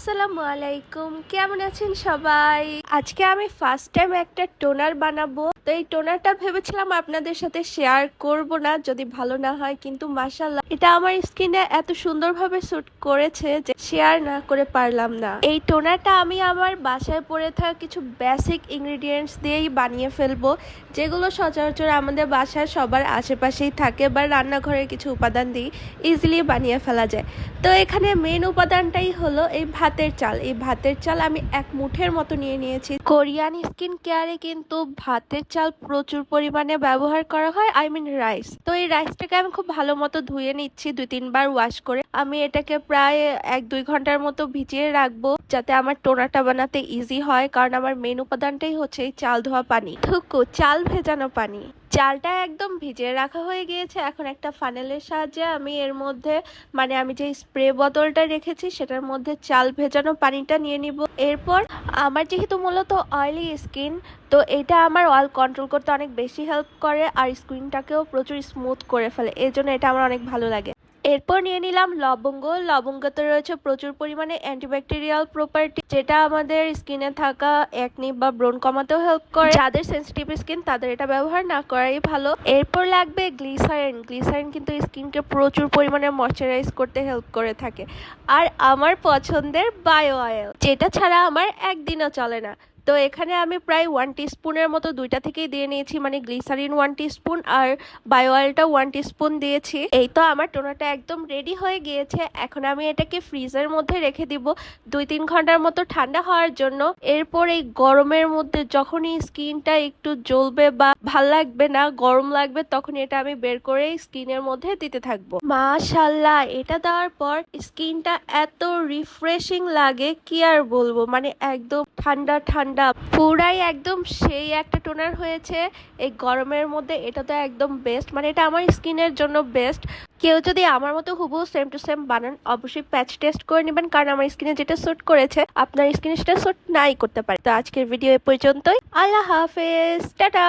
আসসালামু আলাইকুম, কেমন আছেন সবাই? আজকে আমি ফার্স্ট টাইম একটা টোনার বানাবো। তো এই টোনারটা ভেবেছিলাম আপনাদের সাথে শেয়ার করব না যদি ভালো না হয়, কিন্তু মাশাআল্লাহ এটা আমার স্কিনে এত সুন্দরভাবে স্যুট করেছে যে শেয়ার না করে পারলাম না। এই টোনারটা আমি আমার বাসায় পড়ে থাকা কিছু বেসিক ইনগ্রেডিয়েন্টস দিয়েই বানিয়ে ফেলবো, যেগুলো সচরাচর আমাদের বাসার সবার আশেপাশেই থাকে বা রান্নাঘরের কিছু উপাদান দিয়ে ইজিলি বানিয়ে ফেলা যায়। তো এখানে মেন উপাদানটাই হলো এই ভাতের চাল। এই ভাতের চাল আমি এক মুঠের মতো নিয়ে নিয়েছি। কোরিয়ান স্কিন কেয়ারে কিন্তু ভাতের চাল প্রচুর পরিমাণে ব্যবহার করা হয়, আই মিন রাইস। তো এই রাইসটাকে আমি খুব ভালো মতো ধুয়ে নিচ্ছি 2-3 বার ওয়াশ করে। আমি এটাকে প্রায় 1-2 ঘন্টার মতো ভিজিয়ে রাখবো, যাতে আমার টোনাটা বানাতে ইজি হয়, কারণ আমার মেন উপাদানটাই হচ্ছে এই চাল ধোয়া পানি, চাল ভেজানো পানি। চালটা একদম ভিজিয়ে রাখা হয়ে গিয়েছে। এখন একটা ফানেলের সাহায্যে আমি এর মধ্যে আমি যে স্প্রে বোতলটা রেখেছি সেটার মধ্যে চাল ভেজানো পানিটা নিয়ে নিব। এরপর আমার যেহেতু মূলত অয়েলি স্কিন, তো এটা আমার অয়েল কন্ট্রোল করতে অনেক বেশি হেল্প করে আর স্কিনটাকেও প্রচুর স্মুথ করে ফেলে, এই জন্য এটা আমার অনেক ভালো লাগে। এরপর নিয়ে নিলাম লবঙ্গ। লবঙ্গতে রয়েছে প্রচুর পরিমাণে অ্যান্টিব্যাকটেরিয়াল প্রপার্টি, যেটা আমাদের স্কিনে থাকা একনি বা ব্রণ কমাতেও হেল্প করে। যাদের সেন্সিটিভ স্কিন তাদের এটা ব্যবহার না করাই ভালো। এরপর লাগবে গ্লিসারিন। গ্লিসারিন কিন্তু স্কিনকে প্রচুর পরিমাণে ময়শ্চারাইজ করতে হেল্প করে থাকে। আর আমার পছন্দের বায়ো অয়েল, যেটা ছাড়া আমার একদিনও চলে না। তো এখানে আমি প্রায় 1 টিস্পুনের মতো দুইটা থেকেই দিয়ে নিয়েছি, মানে গ্লিসারিন 1 টিস্পুন আর বায়ো অয়েলটা 1 টিস্পুন দিয়েছি। এই তো আমার টোনারটা একদম রেডি হয়ে গিয়েছে। এখন আমি এটাকে ফ্রিজের মধ্যে রেখে দিব 2-3 ঘন্টার মতো ঠান্ডা হওয়ার জন্য। এরপর এই গরমের মধ্যে যখনই স্কিনটা একটু জ্বলবে বা ভাল লাগবে না, গরম লাগবে, তখন এটা আমি বের করে স্কিনের মধ্যে দিতে থাকবো। মাশাআল্লাহ, এটা দেওয়ার পর স্কিনটা এত রিফ্রেশিং লাগে কি আর বলবো, মানে একদম ঠান্ডা ঠান্ডা, পুরাই একদম সেই একটা টোনার হয়েছে। এই গরমের মধ্যে এটা তো একদম বেস্ট, মানে এটা আমার স্কিনের জন্য বেস্ট। কেউ যদি আমার মতো হুবহু সেম টু সেম বানান, অবশ্যই প্যাচ টেস্ট করে নেবেন, কারণ আমার স্কিনে যেটা স্যুট করেছে আপনার স্কিনে সেটা স্যুট নাই করতে পারে। তো আজকের ভিডিও এ পর্যন্তই। আল্লাহ হাফেজ, টাটা।